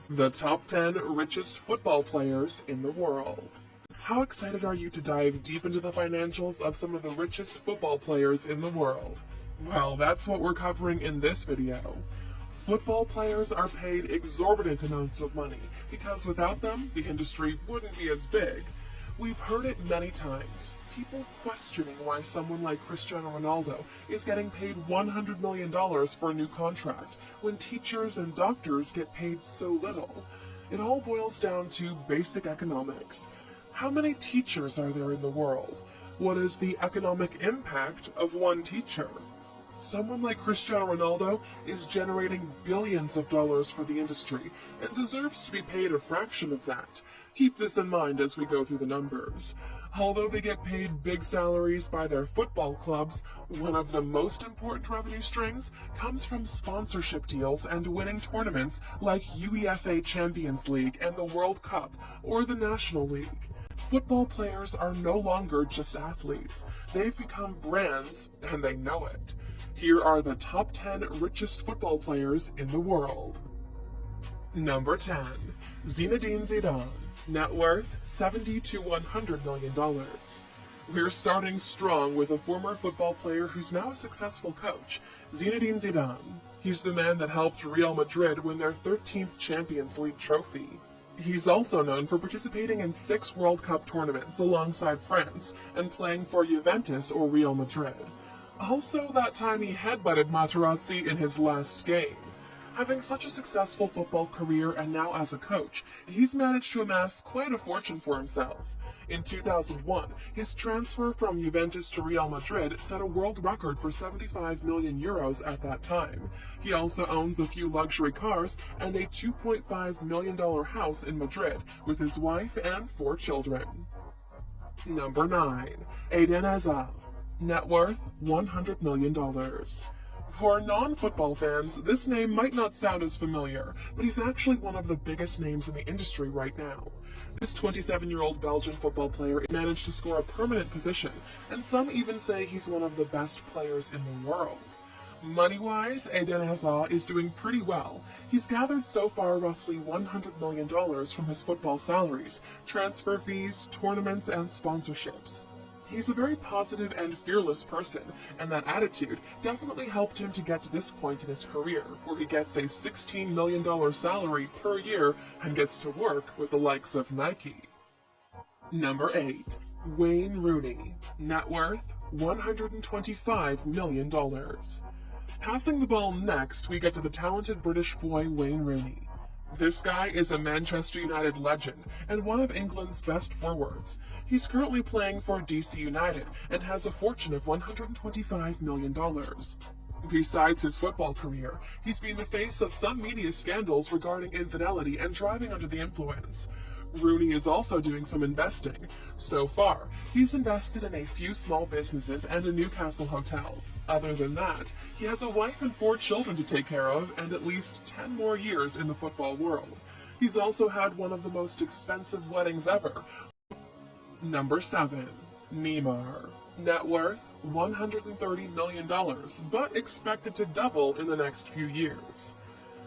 The top 10 richest football players in the world. How excited are you to dive deep into the financials of some of the richest football players in the world? Well, that's what we're covering in this video. Football players are paid exorbitant amounts of money because without them, the industry wouldn't be as big. We've heard it many times. People questioning why someone like Cristiano Ronaldo is getting paid $100 million for a new contract when teachers and doctors get paid so little. It all boils down to basic economics. How many teachers are there in the world? What is the economic impact of one teacher? Someone like Cristiano Ronaldo is generating billions of dollars for the industry and deserves to be paid a fraction of that. Keep this in mind as we go through the numbers. Although they get paid big salaries by their football clubs, one of the most important revenue strings comes from sponsorship deals and winning tournaments like UEFA Champions League and the World Cup or the National League. Football players are no longer just athletes. They've become brands, and they know it. Here are the top 10 richest football players in the world. Number 10. Zinedine Zidane. Net worth $70 to $100 million. We're starting strong with a former football player who's now a successful coach, Zinedine Zidane. He's the man that helped Real Madrid win their 13th Champions League trophy. He's also known for participating in 6 World Cup tournaments alongside France and playing for Juventus or Real Madrid. Also, that time he headbutted Materazzi in his last game. Having such a successful football career and now as a coach, he's managed to amass quite a fortune for himself. In 2001, his transfer from Juventus to Real Madrid set a world record for 75 million euros at that time. He also owns a few luxury cars and a $2.5 million house in Madrid with his wife and 4 children. Number 9. Eden Hazard. Net worth $100 million. For non-football fans, this name might not sound as familiar, but he's actually one of the biggest names in the industry right now. This 27-year-old Belgian football player managed to score a permanent position, and some even say he's one of the best players in the world. Money-wise, Eden Hazard is doing pretty well. He's gathered so far roughly $100 million from his football salaries, transfer fees, tournaments, and sponsorships. He's a very positive and fearless person, and that attitude definitely helped him to get to this point in his career, where he gets a $16 million salary per year and gets to work with the likes of Nike. Number 8. Wayne Rooney. Net worth $125 million. Passing the ball next, we get to the talented British boy Wayne Rooney. This guy is a Manchester United legend and one of England's best forwards. He's currently playing for DC United and has a fortune of $125 million. Besides his football career, he's been the face of some media scandals regarding infidelity and driving under the influence. Rooney is also doing some investing. So far, he's invested in a few small businesses and a Newcastle hotel. Other than that, he has a wife and 4 children to take care of and at least 10 more years in the football world. He's also had one of the most expensive weddings ever. Number 7. Neymar. Net worth $130 million, but expected to double in the next few years.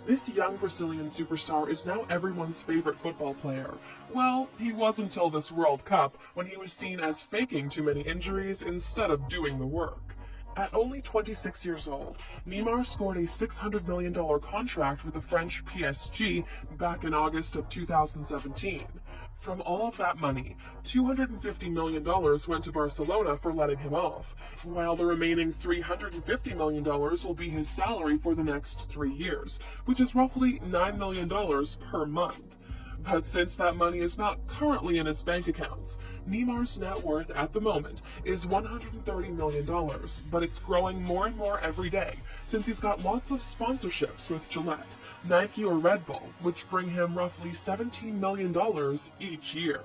This young Brazilian superstar is now everyone's favorite football player. Well, he was until this World Cup, when he was seen as faking too many injuries instead of doing the work. At only 26 years old, Neymar scored a $600 million contract with the French PSG back in August of 2017. From all of that money, $250 million went to Barcelona for letting him off, while the remaining $350 million will be his salary for the next 3 years, which is roughly $9 million per month. But since that money is not currently in his bank accounts, Neymar's net worth at the moment is $130 million, but it's growing more and more every day, since he's got lots of sponsorships with Gillette, Nike or Red Bull, which bring him roughly $17 million each year.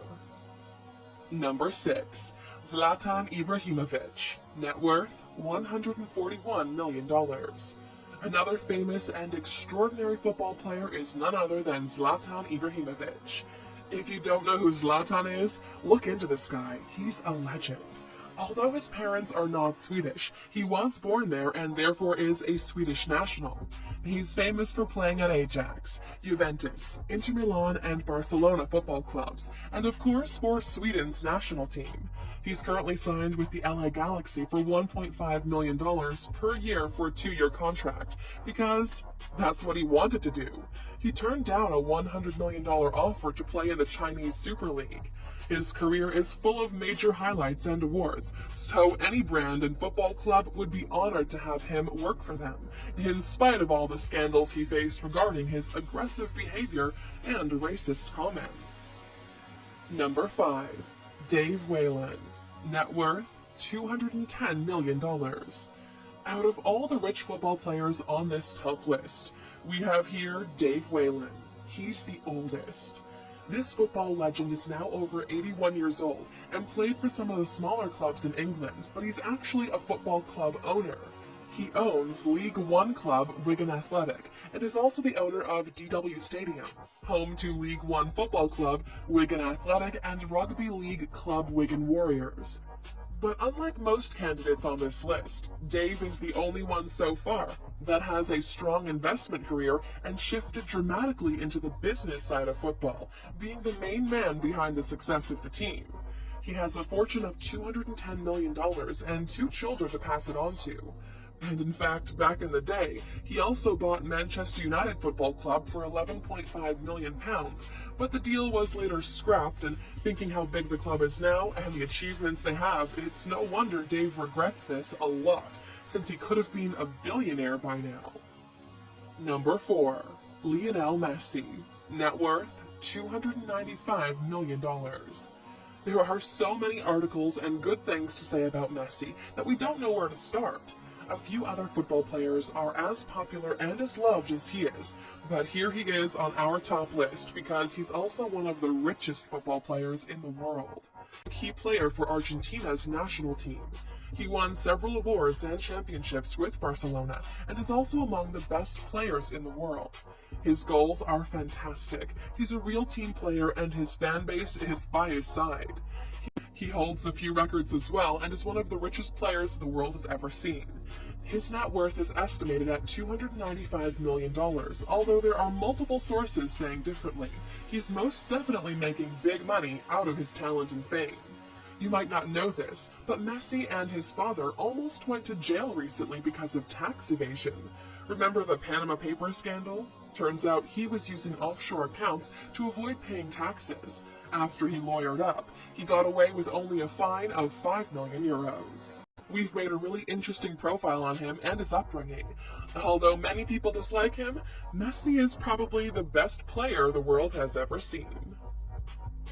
Number 6. Zlatan Ibrahimovic. Net worth $141 million. Another famous and extraordinary football player is none other than Zlatan Ibrahimovic. If you don't know who Zlatan is, look into this guy. He's a legend. Although his parents are not Swedish, he was born there and therefore is a Swedish national. He's famous for playing at Ajax, Juventus, Inter Milan, and Barcelona football clubs, and of course for Sweden's national team. He's currently signed with the LA Galaxy for $1.5 million per year for a 2-year contract, because that's what he wanted to do. He turned down a $100 million offer to play in the Chinese Super League. His career is full of major highlights and awards, so any brand and football club would be honored to have him work for them, in spite of all the scandals he faced regarding his aggressive behavior and racist comments. Number 5. Dave Whalen. Net worth $210 million. Out of all the rich football players on this top list, we have here Dave Whalen. He's the oldest. This football legend is now over 81 years old and played for some of the smaller clubs in England, but he's actually a football club owner. He owns League One club Wigan Athletic and is also the owner of DW Stadium, home to League One football club Wigan Athletic and rugby league club Wigan Warriors. But unlike most candidates on this list, Dave is the only one so far that has a strong investment career and shifted dramatically into the business side of football, being the main man behind the success of the team. He has a fortune of $210 million and 2 children to pass it on to. And in fact, back in the day, he also bought Manchester United Football Club for £11.5 million, but the deal was later scrapped, and thinking how big the club is now and the achievements they have, it's no wonder Dave regrets this a lot, since he could have been a billionaire by now. Number 4. Lionel Messi. Net worth $295 million. There are so many articles and good things to say about Messi that we don't know where to start. A few other football players are as popular and as loved as he is, but here he is on our top list because he's also one of the richest football players in the world. A key player for Argentina's national team. He won several awards and championships with Barcelona and is also among the best players in the world. His goals are fantastic. He's a real team player and his fan base is by his side. He holds a few records as well and is one of the richest players the world has ever seen. His net worth is estimated at $295 million, although there are multiple sources saying differently. He's most definitely making big money out of his talent and fame. You might not know this, but Messi and his father almost went to jail recently because of tax evasion. Remember the Panama Papers scandal? Turns out he was using offshore accounts to avoid paying taxes. After he lawyered up, he got away with only a fine of €5 million. We've made a really interesting profile on him and his upbringing. Although many people dislike him, Messi is probably the best player the world has ever seen.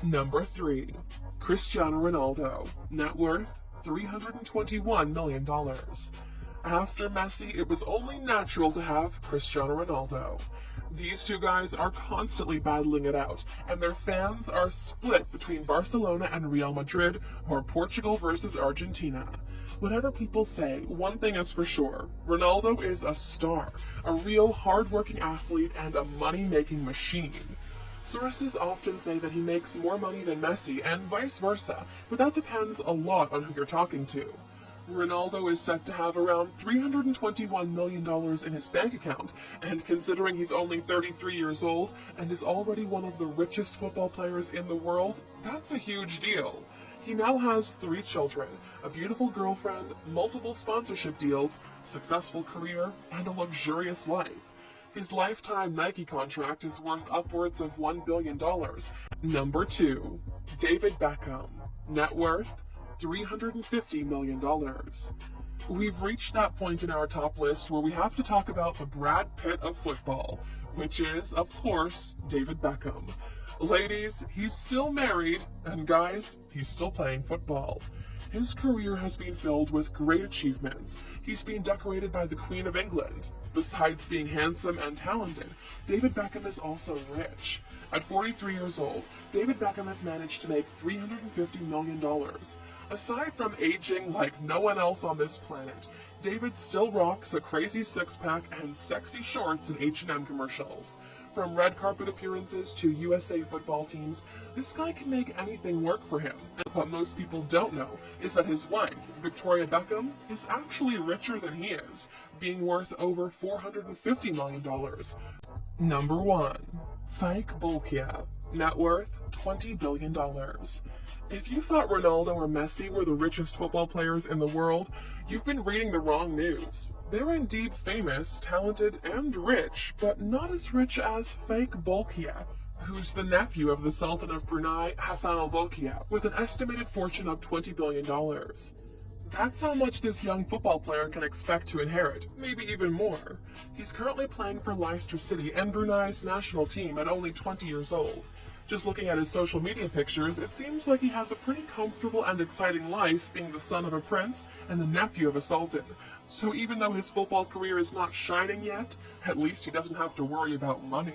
Number 3. Cristiano Ronaldo. Net worth $321 million. After Messi, it was only natural to have Cristiano Ronaldo. These two guys are constantly battling it out, and their fans are split between Barcelona and Real Madrid or Portugal versus Argentina. Whatever people say, one thing is for sure, Ronaldo is a star, a real hard-working athlete and a money-making machine. Sources often say that he makes more money than Messi and vice versa, but that depends a lot on who you're talking to. Ronaldo is set to have around $321 million in his bank account, and considering he's only 33 years old and is already one of the richest football players in the world, that's a huge deal. He now has 3 children, a beautiful girlfriend, multiple sponsorship deals, successful career, and a luxurious life. His lifetime Nike contract is worth upwards of $1 billion. Number 2. David Beckham. Net worth $350 million. We've reached that point in our top list where we have to talk about the Brad Pitt of football, which is, of course, David Beckham. Ladies, he's still married, and guys, he's still playing football. His career has been filled with great achievements. He's been decorated by the Queen of England. Besides being handsome and talented, David Beckham is also rich. At 43 years old, David Beckham has managed to make $350 million. Aside from aging like no one else on this planet, David still rocks a crazy six-pack and sexy shorts in H&M commercials. From red carpet appearances to USA football teams, this guy can make anything work for him. And what most people don't know is that his wife, Victoria Beckham, is actually richer than he is, being worth over $450 million. Number 1. Fake Bolkia. Net worth $20 billion. If you thought Ronaldo or Messi were the richest football players in the world, you've been reading the wrong news. They're indeed famous, talented, and rich, but not as rich as Fake Bolkia, who's the nephew of the Sultan of Brunei, Hassan al-Bolkiah, with an estimated fortune of $20 billion. That's how much this young football player can expect to inherit, maybe even more. He's currently playing for Leicester City and Brunei's national team at only 20 years old. Just looking at his social media pictures, it seems like he has a pretty comfortable and exciting life, being the son of a prince and the nephew of a sultan. So even though his football career is not shining yet, at least he doesn't have to worry about money.